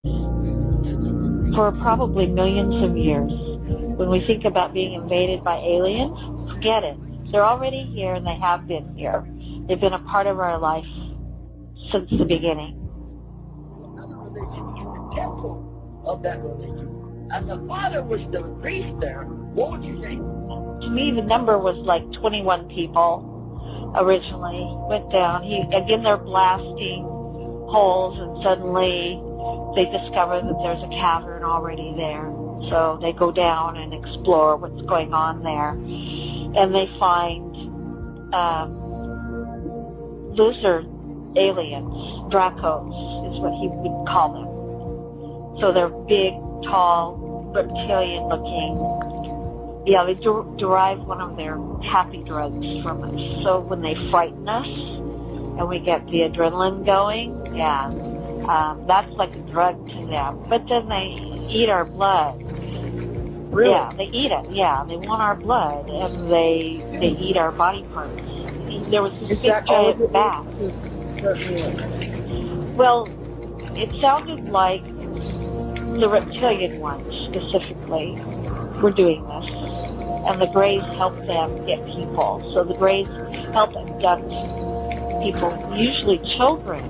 for probably millions of years. When we think about being invaded by aliens, forget it. They're already here and they have been here. They've been a part of our life since the beginning. Another religion in the temple of that religion. And the father was the priest there. What would you think? To me, the number was like 21 people originally went down. Again, they're blasting holes, and suddenly they discover that there's a cavern already there. So they go down and explore what's going on there. And they find lizard aliens, Dracos is what he would call them. So they're big, tall, reptilian-looking. Yeah, they derive one of their happy drugs from us. So when they frighten us and we get the adrenaline going, that's like a drug to them. But then they eat our blood. Really? Yeah, they eat it. Yeah, they want our blood, and they eat our body parts. There was this big giant bat. Well, it sounded like the reptilian ones specifically were doing this, and the Greys help them get people. So the Greys help abduct people, usually children.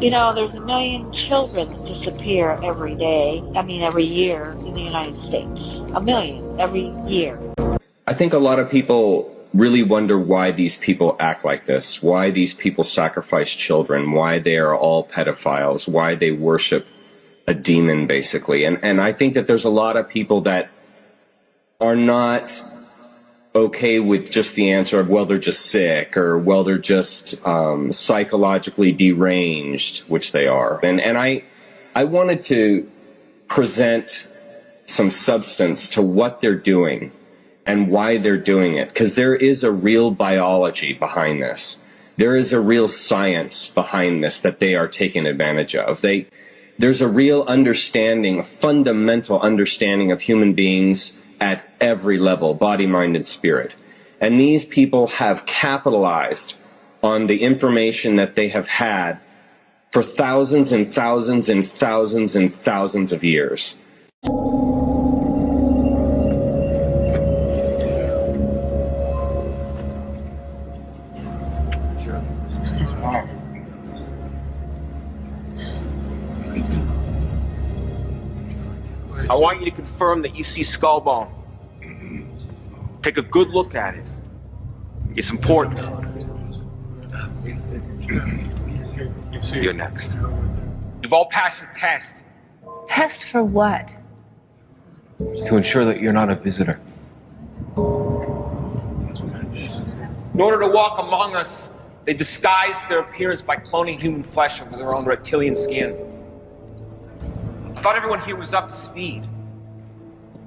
You know, there's 1 million children that disappear every year in the United States. 1 million every year. I think a lot of people really wonder why these people act like this, why these people sacrifice children, why they are all pedophiles, why they worship a demon, basically. And I think that there's a lot of people that are not okay with just the answer of, well, they're just sick, or, well, they're just psychologically deranged, which they are. And I wanted to present some substance to what they're doing and why they're doing it, because there is a real biology behind this. There is a real science behind this that they are taking advantage of. There's a real understanding, a fundamental understanding of human beings at every level, body, mind, and spirit. And these people have capitalized on the information that they have had for thousands and thousands and thousands and thousands of years. I want you to confirm that you see skull bone. Take a good look at it. It's important. You're next. You've all passed the test. Test for what? To ensure that you're not a visitor. In order to walk among us, they disguised their appearance by cloning human flesh over their own reptilian skin. I thought everyone here was up to speed.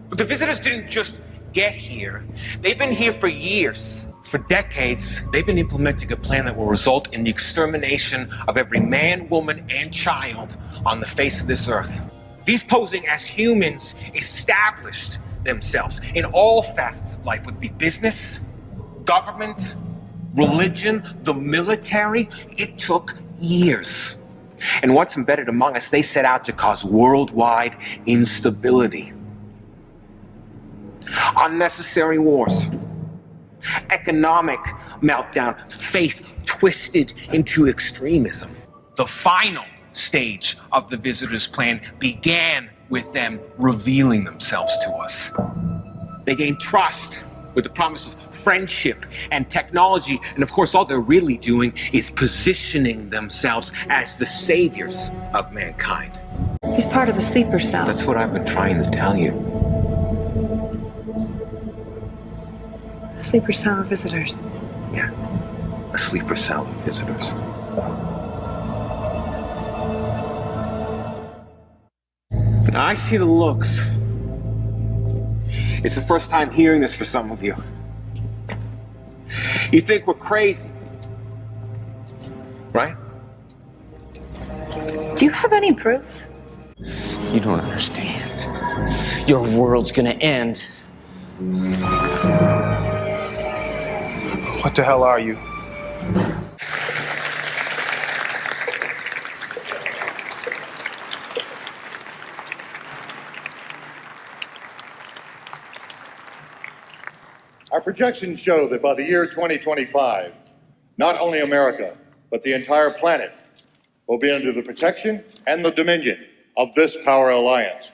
But the visitors didn't just get here. They've been here for years. For decades, they've been implementing a plan that will result in the extermination of every man, woman, and child on the face of this earth. These posing as humans established themselves in all facets of life, whether it be business, government, religion, the military. It took years. And once embedded among us, they set out to cause worldwide instability. Unnecessary wars, economic meltdown, faith twisted into extremism. The final stage of the visitors' plan began with them revealing themselves to us. They gained trust with the promise of friendship and technology, and of course all they're really doing is positioning themselves as the saviors of mankind. He's part of a sleeper cell. That's what I've been trying to tell you. A sleeper cell of visitors. Yeah, a sleeper cell of visitors. Now, I see the looks. It's the first time hearing this for some of you. You think we're crazy, right? Do you have any proof? You don't understand. Your world's gonna end. What the hell are you? Our projections show that by the year 2025, not only America, but the entire planet will be under the protection and the dominion of this power alliance.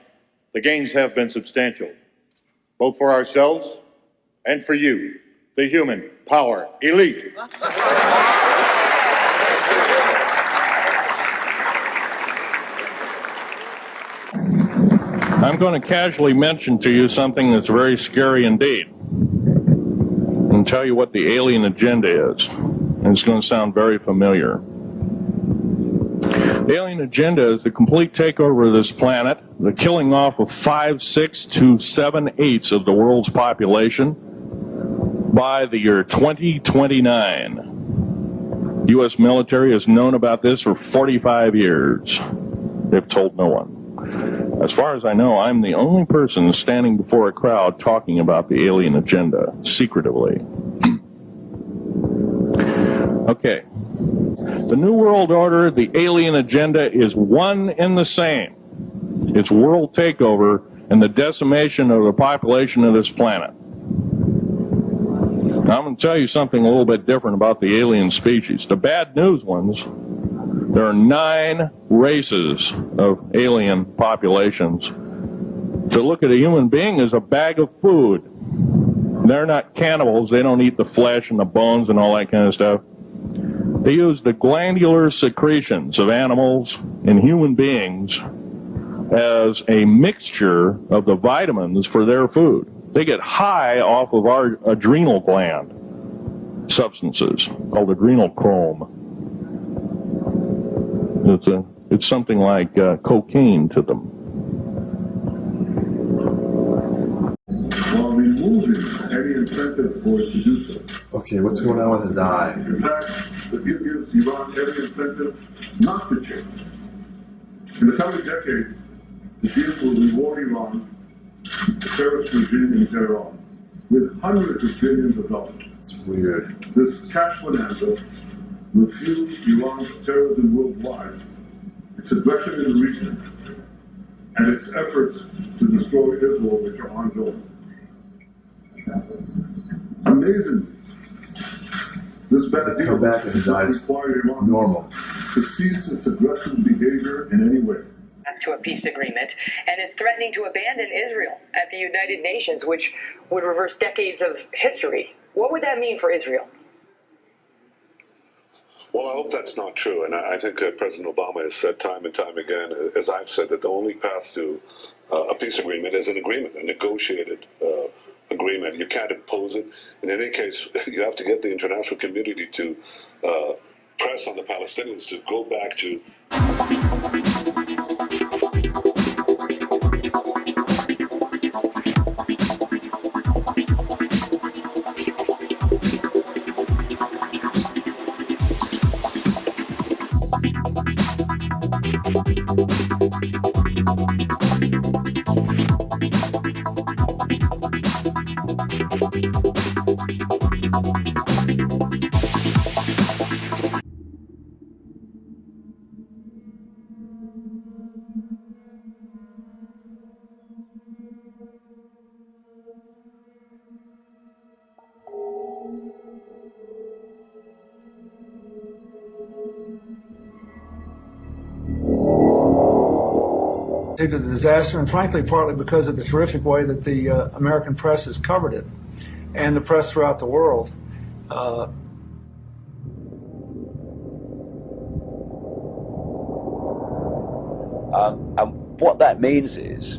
The gains have been substantial, both for ourselves and for you, the human power elite. I'm going to casually mention to you something that's very scary indeed, and tell you what the alien agenda is. And it's going to sound very familiar. The alien agenda is the complete takeover of this planet, the killing off of 5/6 to 7/8 of the world's population by the year 2029. The U.S. military has known about this for 45 years. They've told no one. As far as I know, I'm the only person standing before a crowd talking about the alien agenda, secretively. Okay. The New World Order, the alien agenda, is one and the same. It's world takeover and the decimation of the population of this planet. Now, I'm going to tell you something a little bit different about the alien species. The bad news ones, there are 9 races of alien populations. To look at a human being as a bag of food. They're not cannibals. They don't eat the flesh and the bones and all that kind of stuff. They use the glandular secretions of animals and human beings as a mixture of the vitamins for their food. They get high off of our adrenal gland substances called adrenal chrome. It's something like cocaine to them. While removing any incentive for it to do so. Okay, what's going on with his eye? In fact, the deal gives Iran every incentive not to change. In the coming decade, the deal will reward Iran, the terrorist regime in Tehran, with hundreds of billions of dollars. It's weird. This cash bonanza will fuel Iran's terrorism worldwide, its aggression in the region, and its efforts to destroy Israel, which are ongoing. Amazingly, this bad deal come back and his eyes require Iran normal to cease its aggressive behavior in any way. To a peace agreement and is threatening to abandon Israel at the United Nations, which would reverse decades of history. What would that mean for Israel? Well, I hope that's not true, and I think President Obama has said time and time again, as I've said, that the only path to a peace agreement is an agreement, a negotiated agreement. You can't impose it. In any case, you have to get the international community to press on the Palestinians to go back to... The disaster, and frankly, partly because of the terrific way that the American press has covered it, and the press throughout the world. And what that means is,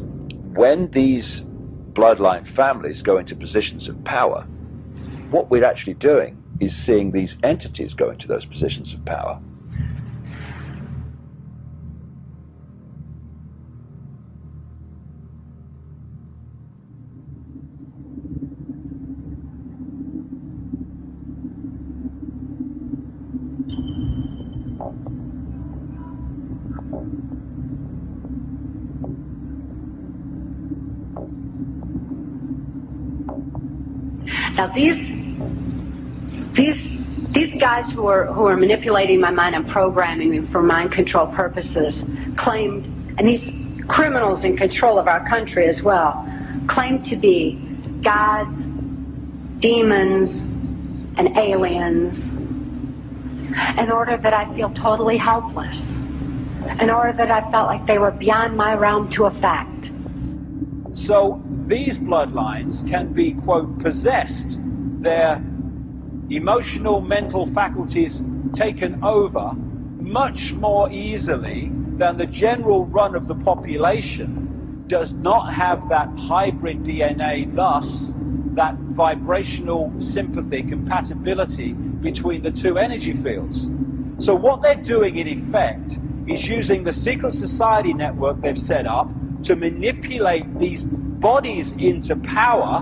when these bloodline families go into positions of power, what we're actually doing is seeing these entities go into those positions of power. Now these guys who are manipulating my mind and programming me for mind control purposes claimed, and these criminals in control of our country as well, claim to be God's demons and aliens, in order that I feel totally helpless, in order that I felt like they were beyond my realm to affect. So these bloodlines can be, quote, possessed, their emotional, mental faculties taken over much more easily than the general run of the population does not have that hybrid DNA, thus that vibrational sympathy, compatibility between the two energy fields. So what they're doing in effect is using the secret society network they've set up to manipulate these bodies into power,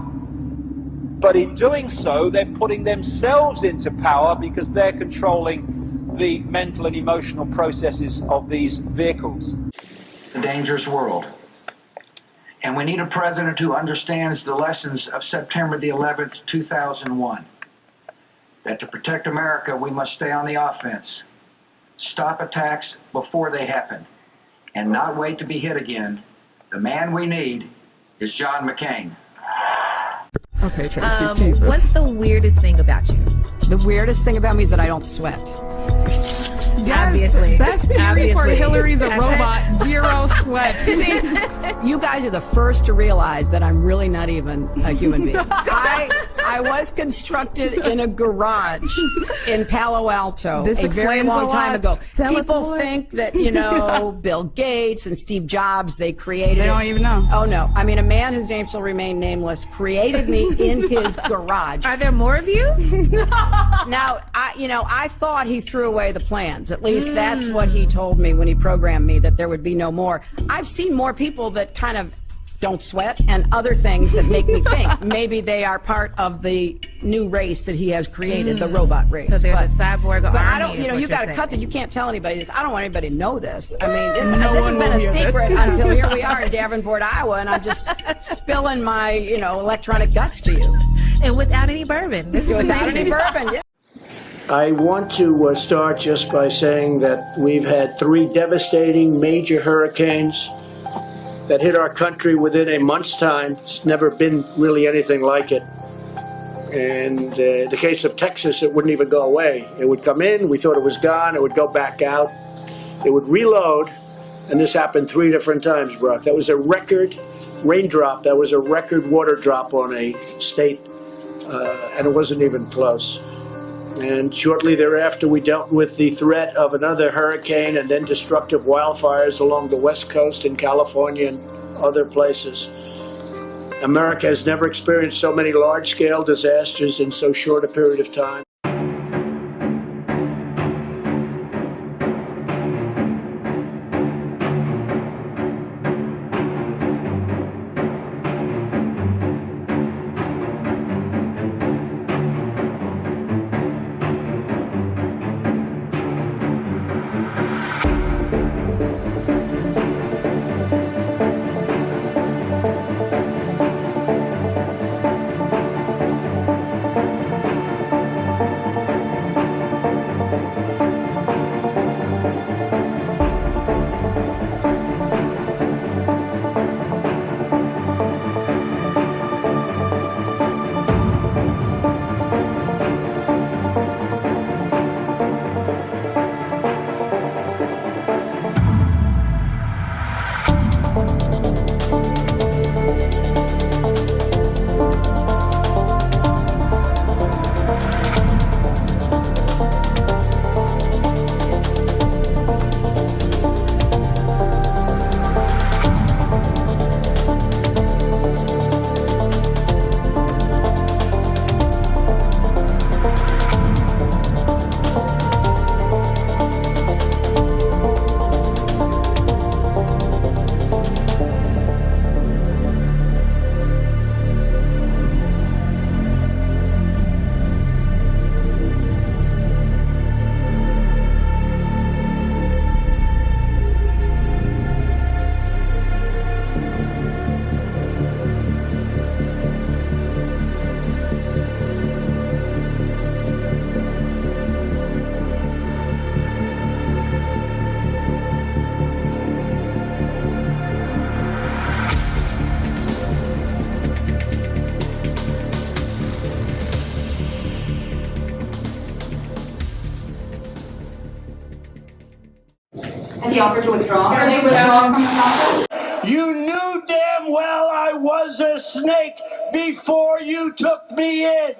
but in doing so they're putting themselves into power because they're controlling the mental and emotional processes of these vehicles. A dangerous world. And we need a president who understands the lessons of September the 11th, 2001. That to protect America, we must stay on the offense. Stop attacks before they happen. And not wait to be hit again. The man we need is John McCain. Okay, Tracy, Jesus. What's the weirdest thing about you? The weirdest thing about me is that I don't sweat. Yes, Obviously. best theory Obviously. for Hillary's a robot, zero sweat. See, you guys are the first to realize that I'm really not even a human being. I was constructed in a garage in Palo Alto This a very explains long a time lot. ago. Tell us People more. think that, you know, Bill Gates and Steve Jobs, they created They don't it. even know. Oh, no. I mean, a man whose name shall remain nameless created me in his garage. Are there more of you? Now, I thought he threw away the plans. At least that's what he told me when he programmed me, that there would be no more. I've seen more people that kind of don't sweat and other things that make me think maybe they are part of the new race that he has created, the robot race. So there's a cyborg But army. I don't, is what you've you're got to cut saying. that. You can't tell anybody this. I don't want anybody to know this. I mean, this No has one been will a hear this. secret until here we are in Davenport, Iowa, and I'm just spilling my, electronic guts to you. And without any bourbon. This is Without amazing. any bourbon, yeah. I want to start just by saying that we've had 3 devastating major hurricanes that hit our country within a month's time. It's never been really anything like it. And in the case of Texas, it wouldn't even go away. It would come in, we thought it was gone, it would go back out, it would reload, and this happened 3 different times, Brock. That was a record raindrop, that was a record water drop on a state, and it wasn't even close. And shortly thereafter, we dealt with the threat of another hurricane and then destructive wildfires along the West Coast in California and other places. America has never experienced so many large-scale disasters in so short a period of time. he offer to withdraw? Or to withdraw from the process? You knew damn well I was a snake before you took me in.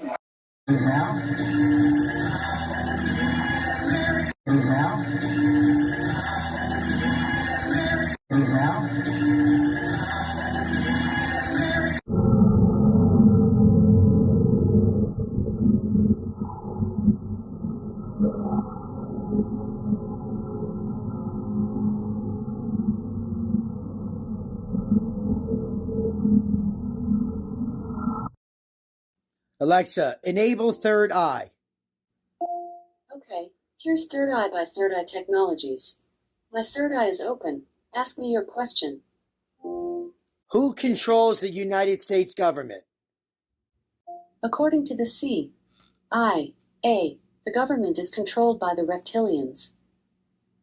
Alexa, enable Third Eye. Okay, here's Third Eye by Third Eye Technologies. My third eye is open. Ask me your question. Who controls the United States government? According to the CIA, the government is controlled by the reptilians.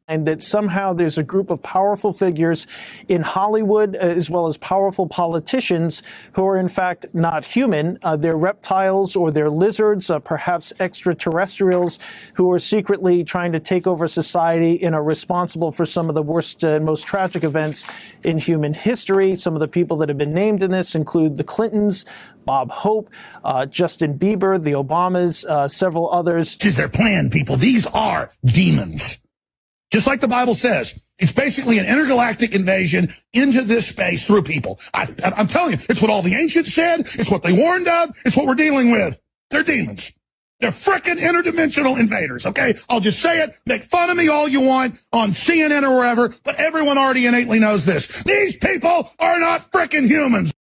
And that somehow there's a group of powerful figures in Hollywood, as well as powerful politicians, who are in fact not human. They're reptiles or they're lizards, perhaps extraterrestrials, who are secretly trying to take over society and are responsible for some of the worst and most tragic events in human history. Some of the people that have been named in this include the Clintons, Bob Hope, Justin Bieber, the Obamas, several others. This is their plan, people. These are demons. Just like the Bible says, it's basically an intergalactic invasion into this space through people. I'm telling you, it's what all the ancients said. It's what they warned of. It's what we're dealing with. They're demons. They're frickin' interdimensional invaders, okay? I'll just say it. Make fun of me all you want on CNN or wherever, but everyone already innately knows this. These people are not frickin' humans.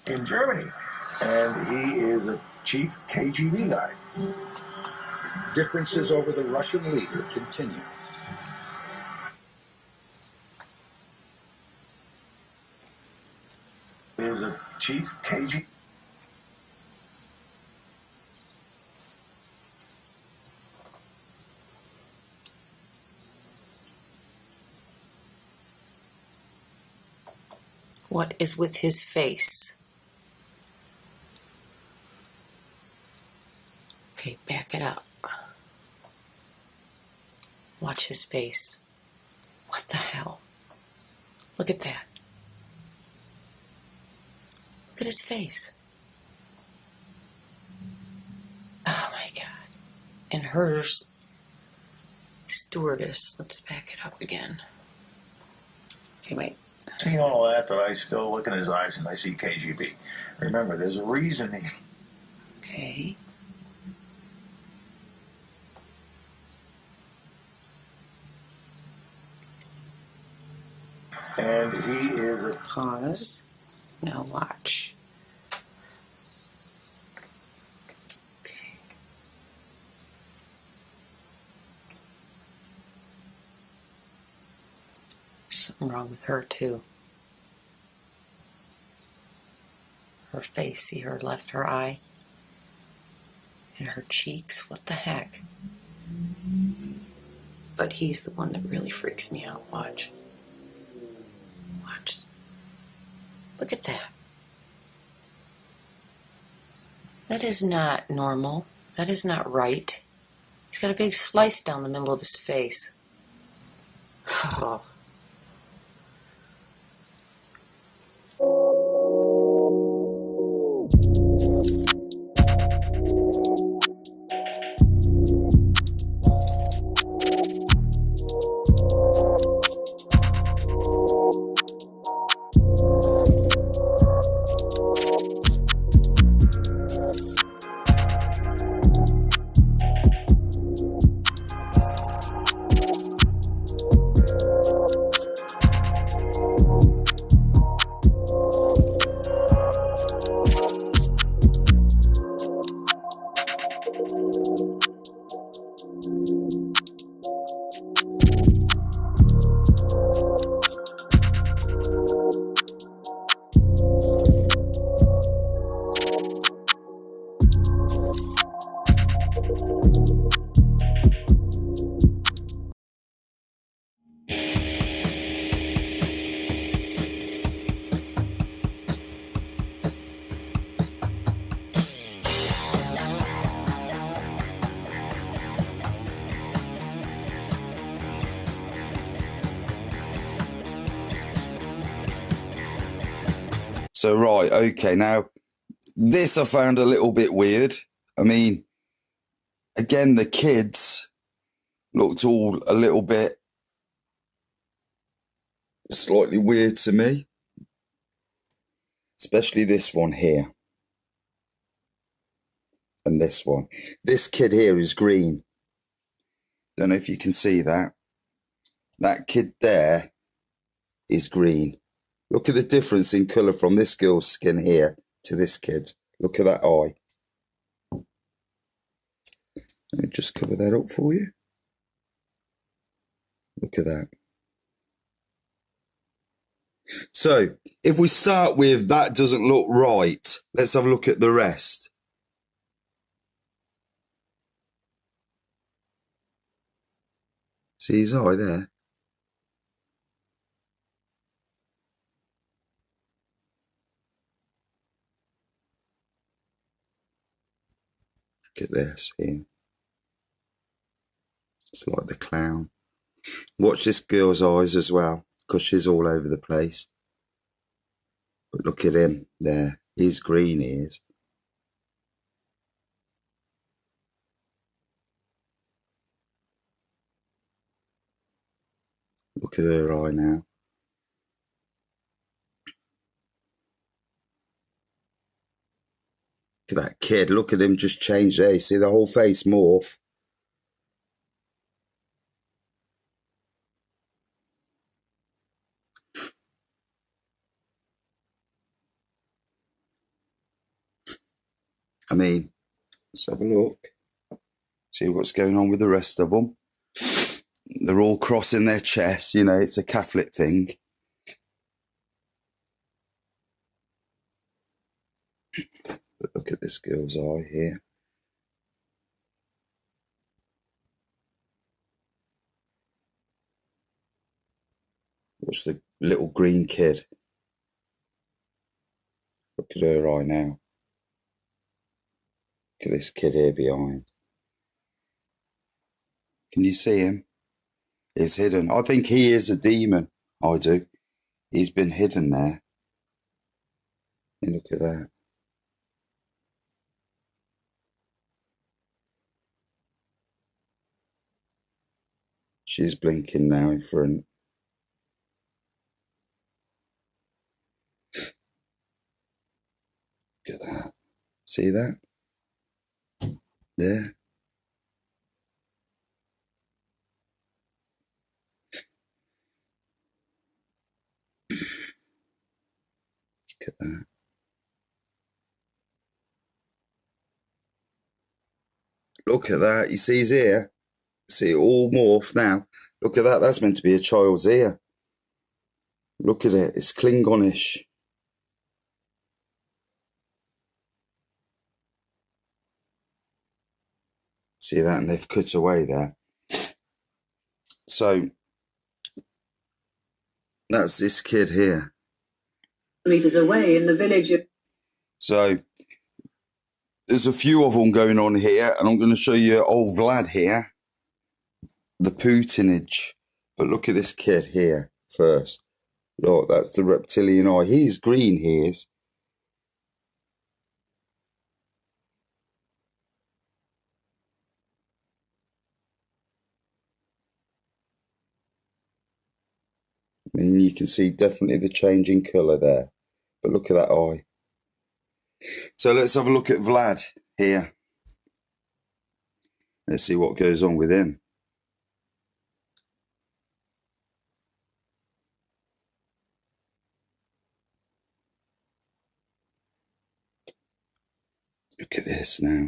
In Germany, and he is a chief KGB guy. Differences over the Russian leader continue. Is a chief KGB. What is with his face? Okay, back it up. Watch his face. What the hell? Look at that. Look at his face. Oh my God. And hers, stewardess. Let's back it up again. Okay, wait. Seeing all that, but I still look in his eyes and I see KGB. Remember, there's a reason he... Okay. And he is a... Pause. Now watch. Okay. There's something wrong with her too. Her face, see her left, her eye, and her cheeks. What the heck? But he's the one that really freaks me out. Watch. Watch. Look at that. That is not normal. That is not right. He's got a big slice down the middle of his face. Oh. So, right, okay, now, this I found a little bit weird. I mean, again, the kids looked all a little bit slightly weird to me. Especially this one here. And this one. This kid here is green. Don't know if you can see that. That kid there is green. Look at the difference in colour from this girl's skin here to this kid. Look at that eye. Let me just cover that up for you. Look at that. So, if we start with that doesn't look right, let's have a look at the rest. See his eye there? Look at this here. It's like the clown. Watch this girl's eyes as well, because she's all over the place. But look at him there. He's green, he is. Look at her eye now. Look at that kid. Look at him just change there. You see the whole face morph. I mean, let's have a look. See what's going on with the rest of them. They're all crossing their chest. You know, it's a Catholic thing. But look at this girl's eye here. Watch the little green kid. Look at her eye now. Look at this kid here behind. Can you see him? He's hidden. I think he is a demon. I do. He's been hidden there. And look at that. She's blinking now in front. Look at that. See that? There. Look at that. Look at that. You see his ear? See it all morph now. Look at that. That's meant to be a child's ear. Look at it. It's Klingonish. See that? And they've cut away there. So, that's this kid here. Meters away in the village. So, there's a few of them going on here, and I'm going to show you old Vlad here. The Putinage. But look at this kid here first. Look, that's the reptilian eye. He's green, he is. I mean, you can see definitely the change in colour there. But look at that eye. So let's have a look at Vlad here. Let's see what goes on with him. Look at this now.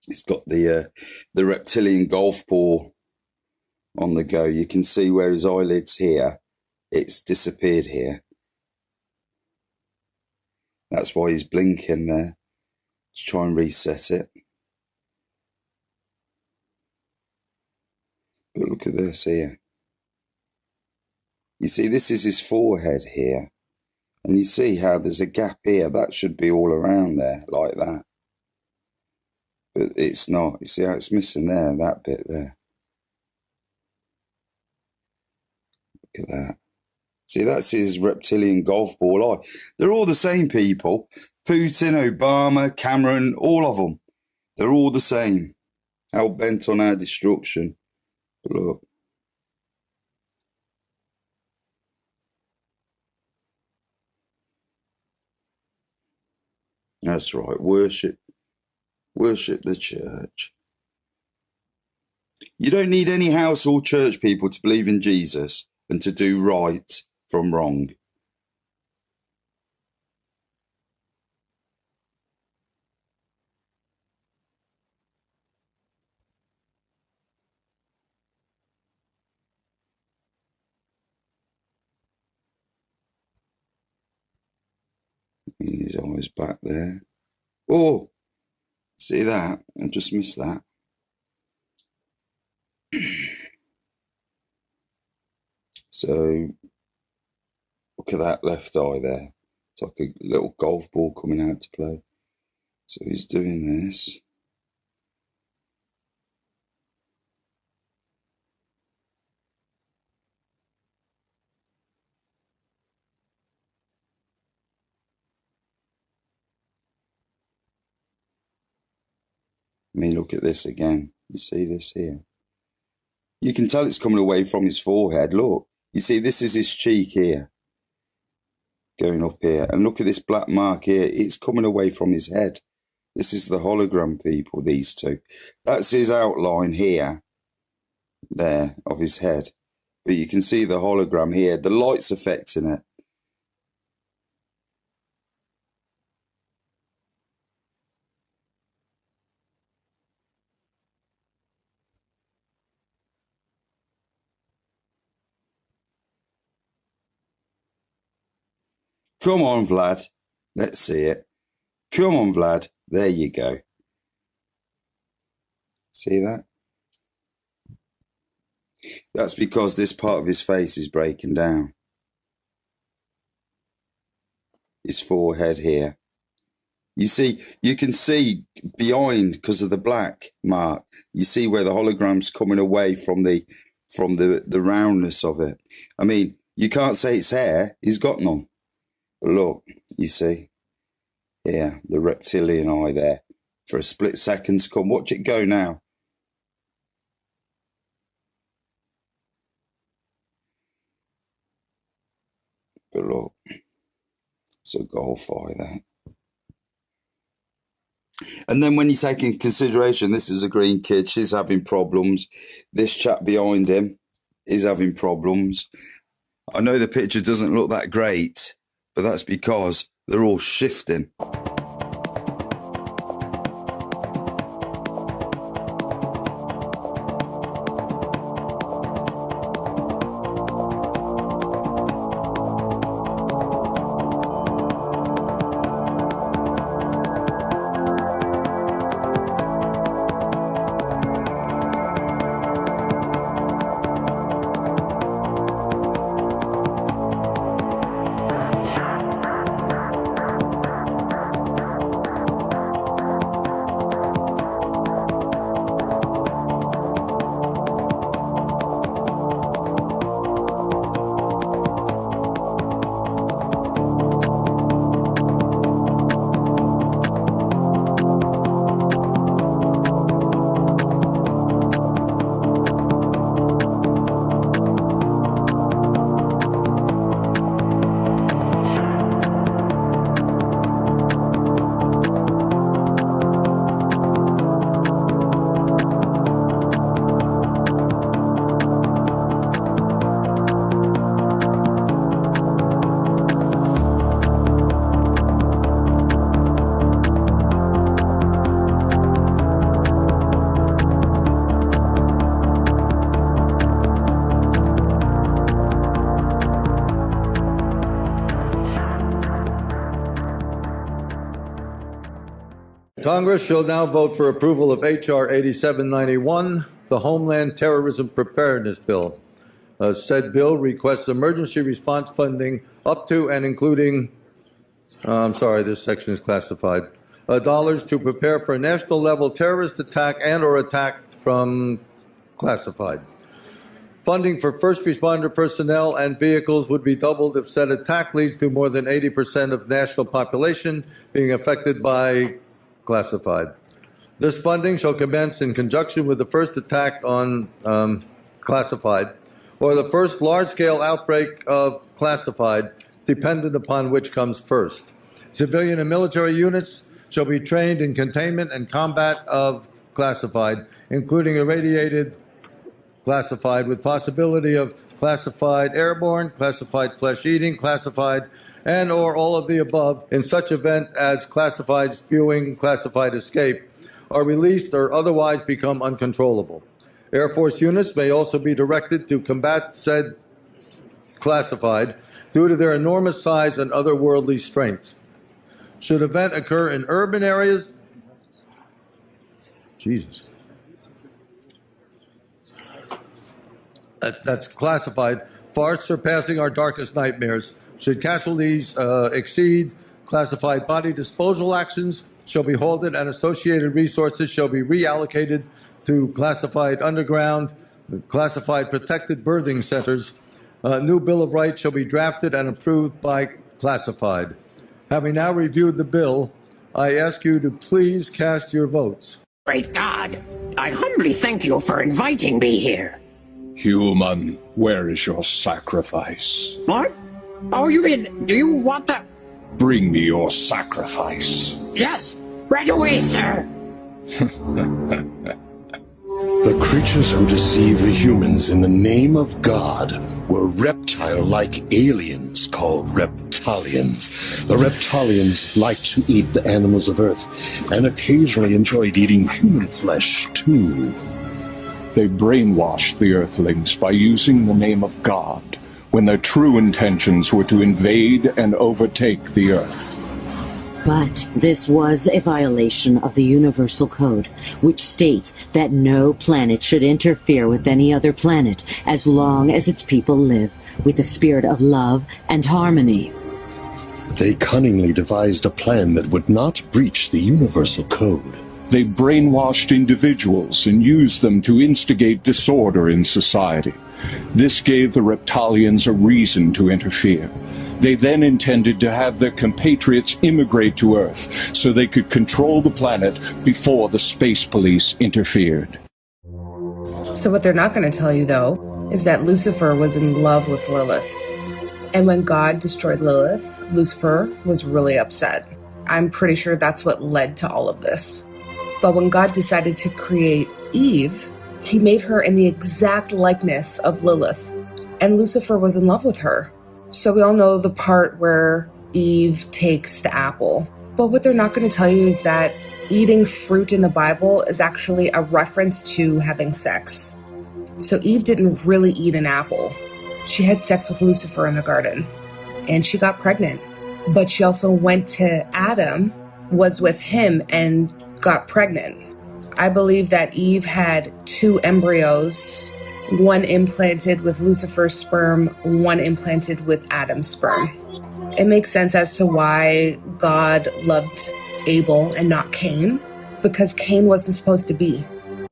It's got the reptilian golf ball on the go. You can see where his eyelid's here. It's disappeared here. That's why he's blinking there. Let's try and reset it. But look at this here. You see, this is his forehead here. And you see how there's a gap here. That should be all around there, like that. But it's not. You see how it's missing there, that bit there. Look at that. See, that's his reptilian golf ball eye. They're all the same people. Putin, Obama, Cameron, all of them. They're all the same. Hell bent on our destruction. But look. That's right. Worship the church. You don't need any house or church people to believe in Jesus and to do right from wrong. His eyes back there. Oh, see that? I just missed that. So, look at that left eye there. It's like a little golf ball coming out to play. So he's doing this. I mean, look at this again. You see this here? You can tell it's coming away from his forehead. Look, you see, this is his cheek here. Going up here. And look at this black mark here. It's coming away from his head. This is the hologram people, these two. That's his outline here. There, of his head. But you can see the hologram here. The light's affecting it. Come on, Vlad. Let's see it. Come on, Vlad. There you go. See that? That's because this part of his face is breaking down. His forehead here. You see, you can see behind because of the black mark. You see where the hologram's coming away from the roundness of it. I mean, you can't say it's hair. He's got none. But look, you see, here, the reptilian eye there. For a split second, come, watch it go now. But look, it's a golf eye there. And then when you take in consideration, this is a green kid, she's having problems. This chap behind him is having problems. I know the picture doesn't look that great, but that's because they're all shifting. Congress shall now vote for approval of H.R. 8791, the Homeland Terrorism Preparedness Bill. Said bill requests emergency response funding up to and including, I'm sorry, this section is classified, dollars to prepare for a national level terrorist attack and or attack from classified. Funding for first responder personnel and vehicles would be doubled if said attack leads to more than 80% of national population being affected by classified. This funding shall commence in conjunction with the first attack on classified or the first large-scale outbreak of classified, dependent upon which comes first. Civilian and military units shall be trained in containment and combat of classified, including irradiated classified with possibility of classified airborne, classified flesh-eating, classified, and or all of the above in such event as classified spewing, classified escape, are released or otherwise become uncontrollable. Air Force units may also be directed to combat said classified due to their enormous size and otherworldly strengths. Should event occur in urban areas, Jesus, that's classified, far surpassing our darkest nightmares. Should casualties exceed classified, body disposal actions shall be halted and associated resources shall be reallocated to classified underground, classified protected birthing centers. A new Bill of Rights shall be drafted and approved by classified. Having now reviewed the bill, I ask you to please cast your votes. Great God, I humbly thank you for inviting me here. Human, where is your sacrifice? What? Oh, you mean, do you want that? Bring me your sacrifice. Yes, right away, sir. The creatures who deceive the humans in the name of God were reptile-like aliens called reptilians. The reptilians liked to eat the animals of Earth and occasionally enjoyed eating human flesh, too. They brainwashed the Earthlings by using the name of God, when their true intentions were to invade and overtake the Earth. But this was a violation of the Universal Code, which states that no planet should interfere with any other planet as long as its people live with a spirit of love and harmony. They cunningly devised a plan that would not breach the Universal Code. They brainwashed individuals and used them to instigate disorder in society. This gave the reptilians a reason to interfere. They then intended to have their compatriots immigrate to Earth so they could control the planet before the space police interfered. So what they're not going to tell you, though, is that Lucifer was in love with Lilith. And when God destroyed Lilith, Lucifer was really upset. I'm pretty sure that's what led to all of this. But when God decided to create Eve, he made her in the exact likeness of Lilith. And Lucifer was in love with her. So we all know the part where Eve takes the apple. But what they're not going to tell you is that eating fruit in the Bible is actually a reference to having sex. So Eve didn't really eat an apple. She had sex with Lucifer in the garden. And she got pregnant. But she also went to Adam, was with him, and got pregnant. I believe that Eve had 2 embryos, one implanted with Lucifer's sperm, one implanted with Adam's sperm. It makes sense as to why God loved Abel and not Cain, because Cain wasn't supposed to be.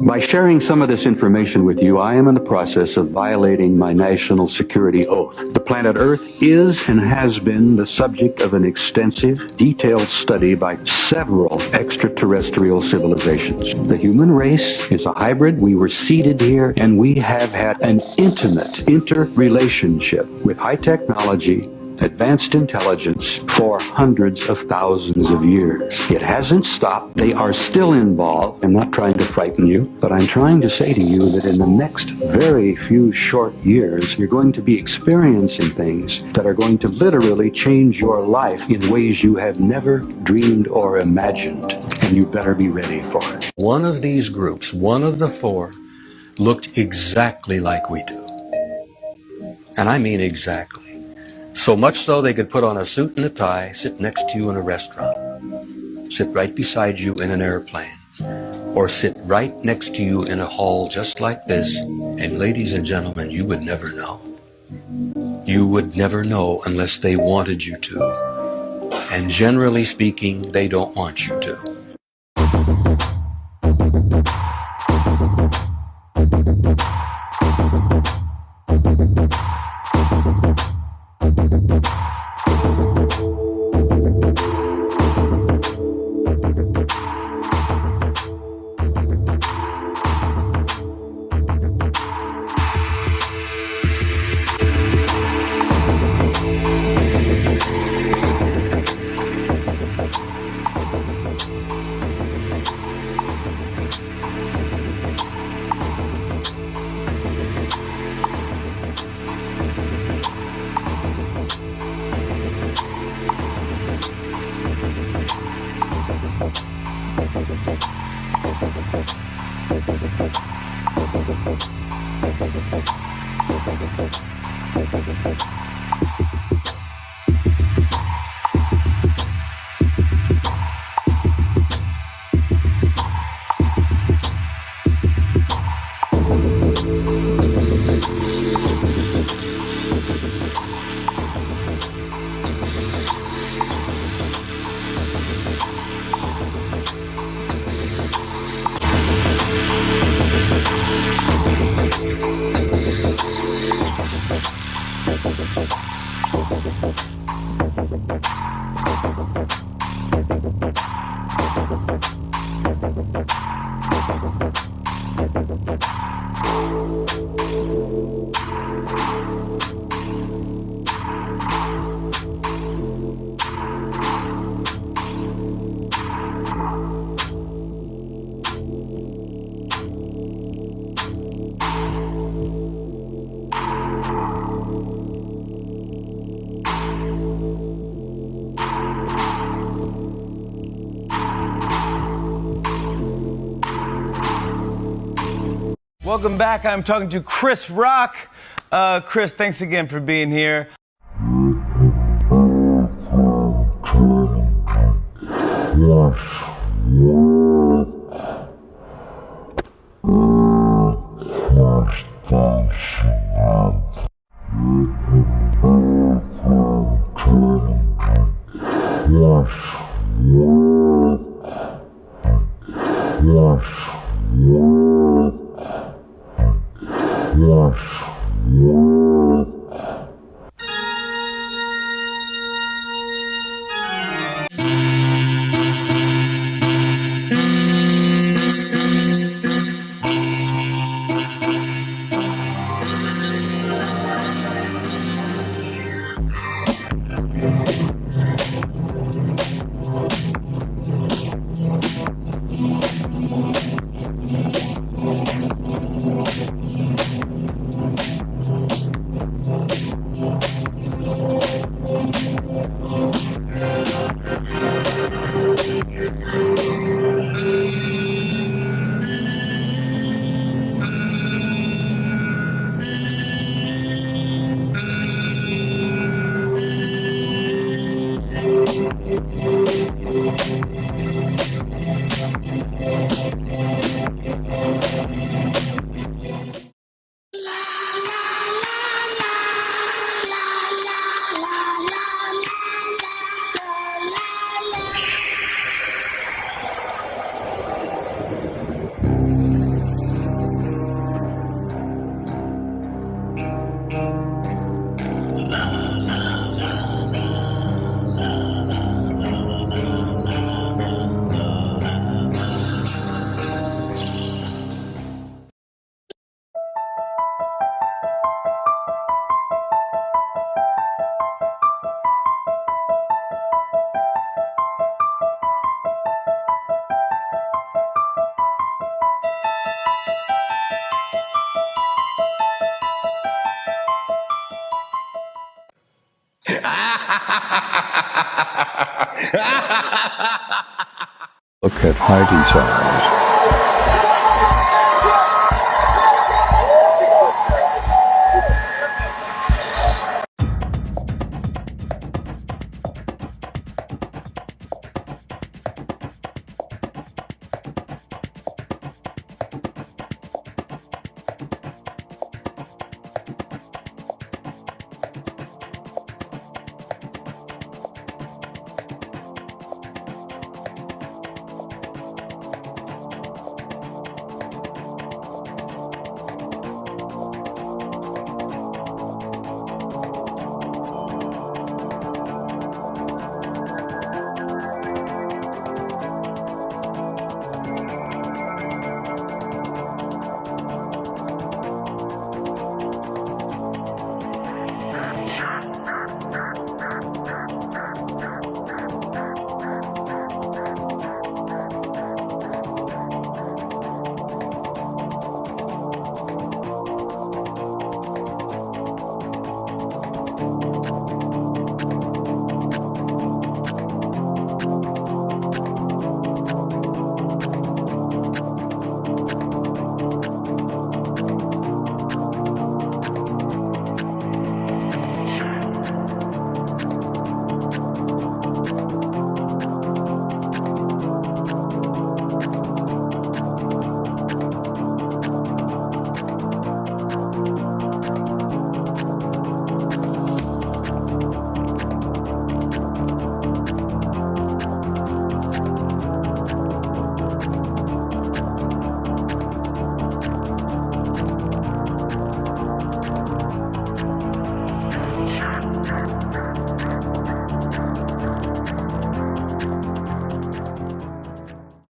By sharing some of this information with you, I am in the process of violating my national security oath. The planet Earth is and has been the subject of an extensive, detailed study by several extraterrestrial civilizations. The human race is a hybrid. We were seeded here, and we have had an intimate interrelationship with high technology, advanced intelligence for hundreds of thousands of years. It hasn't stopped. They are still involved. I'm not trying to frighten you, but I'm trying to say to you that in the next very few short years, you're going to be experiencing things that are going to literally change your life in ways you have never dreamed or imagined. And you better be ready for it. One of these groups, one of the 4, looked exactly like we do. And I mean exactly. So much so they could put on a suit and a tie, sit next to you in a restaurant, sit right beside you in an airplane, or sit right next to you in a hall just like this, and ladies and gentlemen, you would never know. You would never know unless they wanted you to. And generally speaking, they don't want you to. Welcome back. I'm talking to Chris Rock. Chris, thanks again for being here. Look at Heidi's eyes.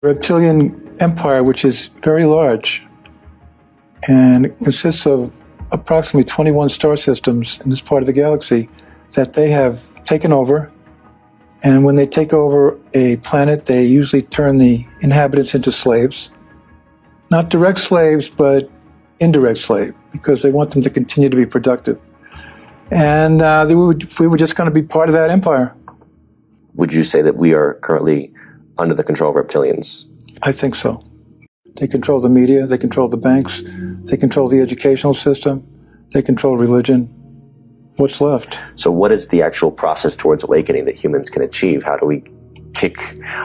reptilian empire, which is very large, and it consists of approximately 21 star systems in this part of the galaxy that they have taken over. And when they take over a planet, they usually turn the inhabitants into slaves. Not direct slaves, but indirect slave, because they want them to continue to be productive. And we were just going to be part of that empire. Would you say that we are currently under the control of reptilians? I think so. They control the media, they control the banks, they control the educational system, they control religion. What's left? So what is the actual process towards awakening that humans can achieve? How do we kick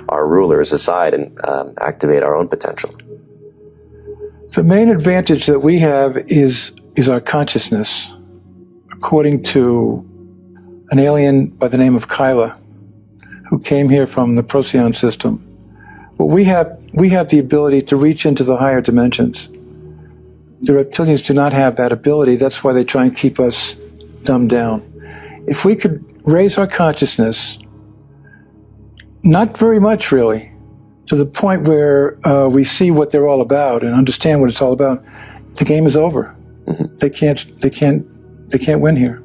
our rulers aside and activate our own potential? The main advantage that we have is our consciousness. According to an alien by the name of Kyla, who came here from the Procyon system, well, we have the ability to reach into the higher dimensions. The reptilians do not have that ability. That's why they try and keep us dumbed down. If we could raise our consciousness, not very much really, to the point where we see what they're all about and understand what it's all about, the game is over. They can't win here.